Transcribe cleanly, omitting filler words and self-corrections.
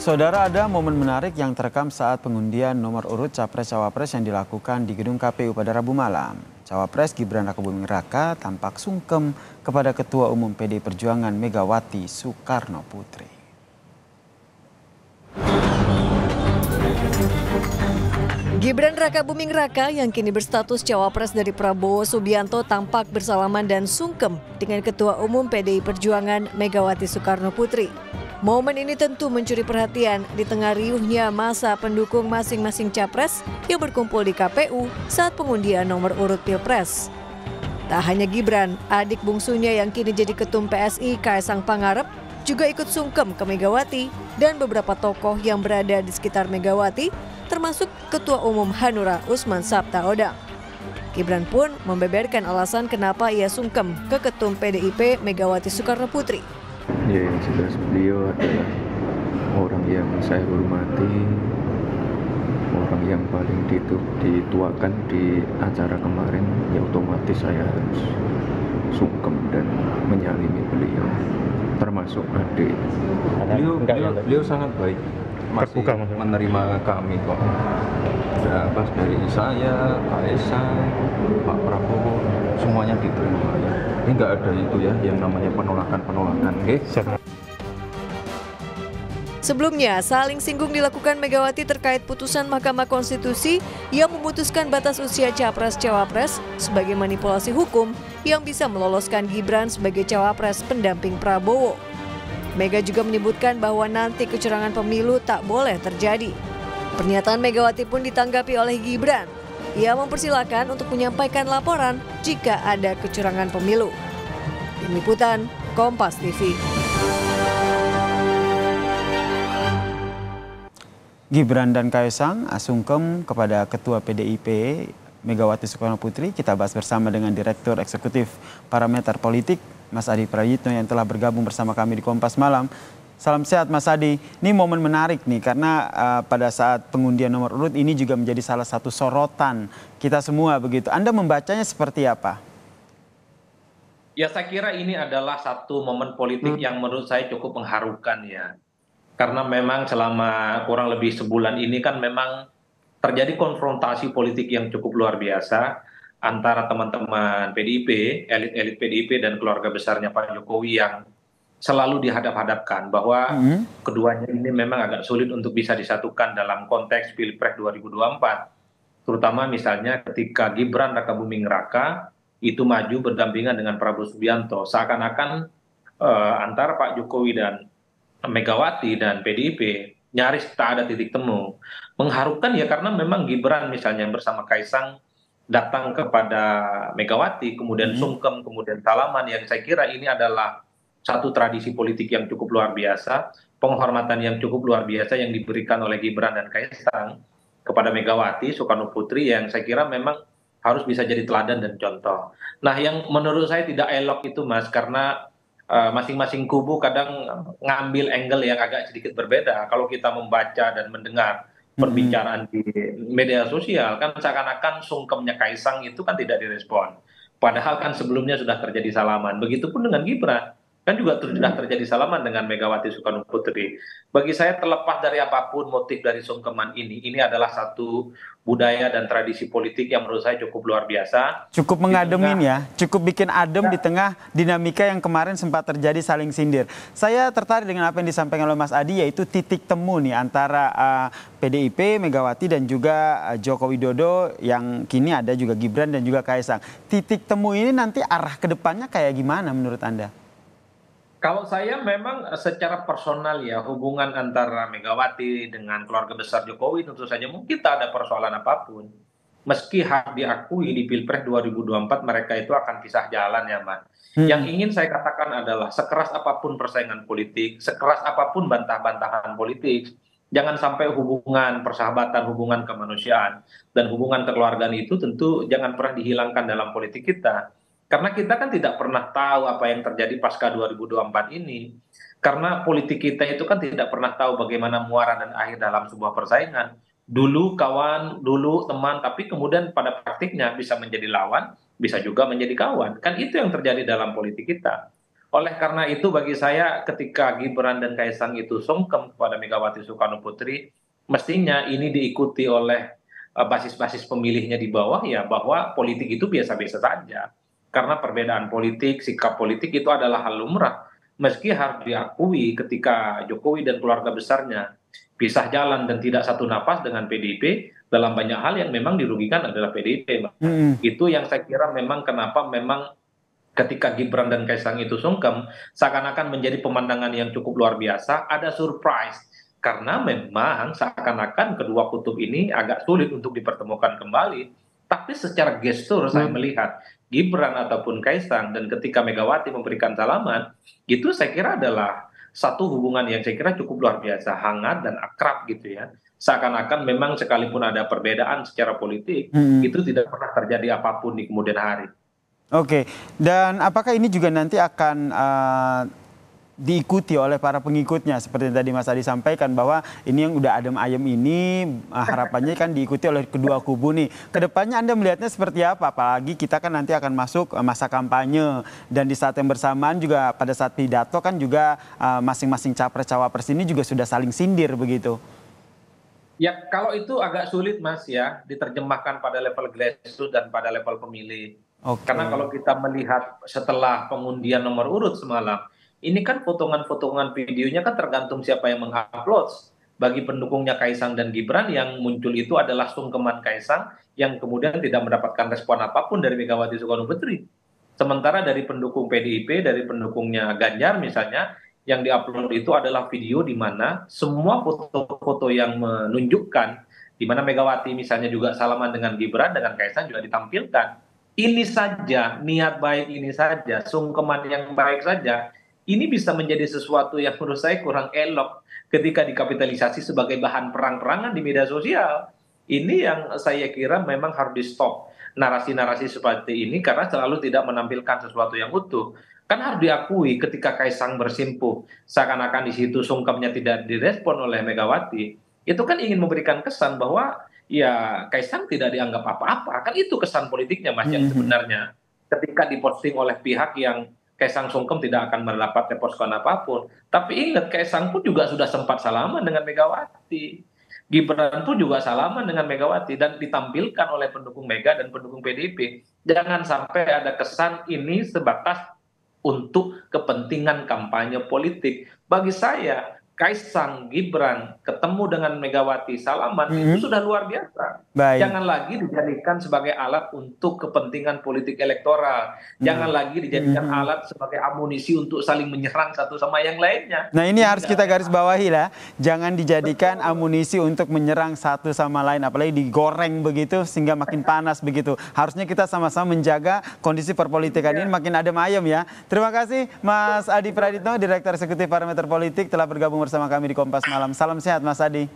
Saudara, ada momen menarik yang terekam saat pengundian nomor urut Capres-Cawapres yang dilakukan di gedung KPU pada Rabu malam. Cawapres Gibran Rakabuming Raka tampak sungkem kepada Ketua Umum PDI Perjuangan Megawati Soekarno Putri. Gibran Rakabuming Raka yang kini berstatus Cawapres dari Prabowo Subianto tampak bersalaman dan sungkem dengan Ketua Umum PDI Perjuangan Megawati Soekarno Putri. Momen ini tentu mencuri perhatian di tengah riuhnya masa pendukung masing-masing capres yang berkumpul di KPU saat pengundian nomor urut Pilpres. Tak hanya Gibran, adik bungsunya yang kini jadi ketum PSI Kaesang Pangarep juga ikut sungkem ke Megawati dan beberapa tokoh yang berada di sekitar Megawati termasuk Ketua Umum Hanura Usman Sabtaodang. Gibran pun membeberkan alasan kenapa ia sungkem ke Ketum PDIP Megawati Soekarno Putri. Ya, yang jelas beliau adalah orang yang saya hormati, orang yang paling dituakan di acara kemarin, ya otomatis saya harus sungkem dan menyalimi beliau, termasuk adik. Beliau sangat baik, masih menerima kami kok. Ya, pas dari saya, Kaesang, Pak Prabowo, semuanya diterima ya. Ini nggak ada itu ya yang namanya penolakan-penolakan. Sebelumnya, saling singgung dilakukan Megawati terkait putusan Mahkamah Konstitusi yang memutuskan batas usia Capres-Cawapres sebagai manipulasi hukum yang bisa meloloskan Gibran sebagai Cawapres pendamping Prabowo. Mega juga menyebutkan bahwa nanti kecurangan pemilu tak boleh terjadi. Pernyataan Megawati pun ditanggapi oleh Gibran. Ia mempersilahkan untuk menyampaikan laporan jika ada kecurangan pemilu. Tim Liputan, Kompas TV. Gibran dan Kaesang sungkem kepada Ketua PDIP Megawati Soekarno Putri. Kita bahas bersama dengan Direktur Eksekutif Parameter Politik, Mas Adi Prayitno yang telah bergabung bersama kami di Kompas Malam. Salam sehat Mas Adi. Ini momen menarik nih karena pada saat pengundian nomor urut ini juga menjadi salah satu sorotan kita semua begitu. Anda membacanya seperti apa? Ya, saya kira ini adalah satu momen politik yang menurut saya cukup mengharukan ya. Karena memang selama kurang lebih sebulan ini kan memang terjadi konfrontasi politik yang cukup luar biasa antara teman-teman PDIP, elit-elit PDIP dan keluarga besarnya Pak Jokowi yang selalu dihadap-hadapkan bahwa keduanya ini memang agak sulit untuk bisa disatukan dalam konteks Pilpres 2024. Terutama misalnya ketika Gibran Rakabuming Raka itu maju berdampingan dengan Prabowo Subianto. Seakan-akan antara Pak Jokowi dan Megawati dan PDIP nyaris tak ada titik temu. Mengharukan ya karena memang Gibran misalnya bersama Kaesang datang kepada Megawati, kemudian sungkem, kemudian salaman, yang saya kira ini adalah satu tradisi politik yang cukup luar biasa, penghormatan yang cukup luar biasa yang diberikan oleh Gibran dan Kaesang kepada Megawati Soekarno Putri yang saya kira memang harus bisa jadi teladan dan contoh. Nah, yang menurut saya tidak elok itu Mas, karena masing-masing kubu kadang ngambil angle yang agak sedikit berbeda. Kalau kita membaca dan mendengar perbicaraan di media sosial, kan seakan-akan sungkemnya Kaesang itu kan tidak direspon. Padahal kan sebelumnya sudah terjadi salaman. Begitupun dengan Gibran. Kan juga sudah terjadi salaman dengan Megawati Soekarno Putri. Bagi saya terlepas dari apapun motif dari sungkeman ini adalah satu budaya dan tradisi politik yang menurut saya cukup luar biasa. Cukup mengademin ya, cukup bikin adem di tengah dinamika yang kemarin sempat terjadi saling sindir. Saya tertarik dengan apa yang disampaikan oleh Mas Adi, yaitu titik temu nih antara PDIP, Megawati dan juga Joko Widodo yang kini ada juga Gibran dan juga Kaesang. Titik temu ini nanti arah ke depannya kayak gimana menurut Anda? Kalau saya memang secara personal ya, hubungan antara Megawati dengan keluarga besar Jokowi tentu saja mungkin tak ada persoalan apapun. Meski harus diakui di Pilpres 2024 mereka itu akan pisah jalan ya Mas. Yang ingin saya katakan adalah sekeras apapun persaingan politik, sekeras apapun bantah-bantahan politik, jangan sampai hubungan persahabatan, hubungan kemanusiaan, dan hubungan kekeluargaan itu tentu jangan pernah dihilangkan dalam politik kita. Karena kita kan tidak pernah tahu apa yang terjadi pasca 2024 ini. Karena politik kita itu kan tidak pernah tahu bagaimana muara dan akhir dalam sebuah persaingan. Dulu kawan, dulu teman, tapi kemudian pada praktiknya bisa menjadi lawan, bisa juga menjadi kawan. Kan itu yang terjadi dalam politik kita. Oleh karena itu bagi saya ketika Gibran dan Kaisang itu sungkem kepada Megawati Soekarno Putri, mestinya ini diikuti oleh basis-basis pemilihnya di bawah ya bahwa politik itu biasa-biasa saja. Karena perbedaan politik, sikap politik itu adalah hal lumrah. Meski harus diakui ketika Jokowi dan keluarga besarnya pisah jalan dan tidak satu napas dengan PDIP, dalam banyak hal yang memang dirugikan adalah PDIP. Mm-mm. Itu yang saya kira memang kenapa memang ketika Gibran dan Kaisang itu sungkem, seakan-akan menjadi pemandangan yang cukup luar biasa, ada surprise. Karena memang seakan-akan kedua kutub ini agak sulit untuk dipertemukan kembali. Tapi secara gestur saya melihat Gibran ataupun Kaisang dan ketika Megawati memberikan salaman, itu saya kira adalah satu hubungan yang saya kira cukup luar biasa, hangat dan akrab gitu ya. Seakan-akan memang sekalipun ada perbedaan secara politik, itu tidak pernah terjadi apapun di kemudian hari. Oke, dan apakah ini juga nanti akan diikuti oleh para pengikutnya seperti yang tadi Mas Adi sampaikan bahwa ini yang udah adem ayem ini harapannya kan diikuti oleh kedua kubu nih. Kedepannya Anda melihatnya seperti apa? Apalagi kita kan nanti akan masuk masa kampanye dan di saat yang bersamaan juga pada saat pidato kan juga masing-masing capres-cawapres ini juga sudah saling sindir begitu. Ya, kalau itu agak sulit Mas ya diterjemahkan pada level grassroots dan pada level pemilih. Oke. Karena kalau kita melihat setelah pengundian nomor urut semalam, ini kan potongan-potongan videonya kan tergantung siapa yang mengupload. Bagi pendukungnya Kaisang dan Gibran yang muncul itu adalah sungkeman Kaisang yang kemudian tidak mendapatkan respon apapun dari Megawati Soekarno Putri. Sementara dari pendukung PDIP, dari pendukungnya Ganjar misalnya, yang diupload itu adalah video di mana semua foto-foto yang menunjukkan di mana Megawati misalnya juga salaman dengan Gibran, dengan Kaisang juga ditampilkan. Ini saja, niat baik ini saja, sungkeman yang baik saja, ini bisa menjadi sesuatu yang menurut saya kurang elok ketika dikapitalisasi sebagai bahan perang-perangan di media sosial. Ini yang saya kira memang harus di-stop narasi-narasi seperti ini karena selalu tidak menampilkan sesuatu yang utuh. Kan harus diakui ketika Kaisang bersimpuh, seakan-akan di situ sungkemnya tidak direspon oleh Megawati, itu kan ingin memberikan kesan bahwa ya Kaisang tidak dianggap apa-apa. Kan itu kesan politiknya Mas yang sebenarnya. Ketika diposting oleh pihak yang Kaisang sungkem tidak akan mendapat respon apapun. Tapi ingat Kaisang pun juga sudah sempat salaman dengan Megawati. Gibran pun juga salaman dengan Megawati dan ditampilkan oleh pendukung Mega dan pendukung PDIP. Jangan sampai ada kesan ini sebatas untuk kepentingan kampanye politik. Bagi saya, Kaisang, Gibran ketemu dengan Megawati salaman itu sudah luar biasa. Baik. Jangan lagi dijadikan sebagai alat untuk kepentingan politik elektoral. Jangan lagi dijadikan alat sebagai amunisi untuk saling menyerang satu sama yang lainnya. Nah ini harus kita garis bawahi lah. Jangan dijadikan amunisi untuk menyerang satu sama lain. Apalagi digoreng begitu sehingga makin panas begitu. Harusnya kita sama-sama menjaga kondisi perpolitikan ini makin adem ayem ya. Terima kasih Mas Adi Praditno, Direktur Eksekutif Parameter Politik telah bergabung bersama kami di Kompas Malam. Salam sehat Mas Adi.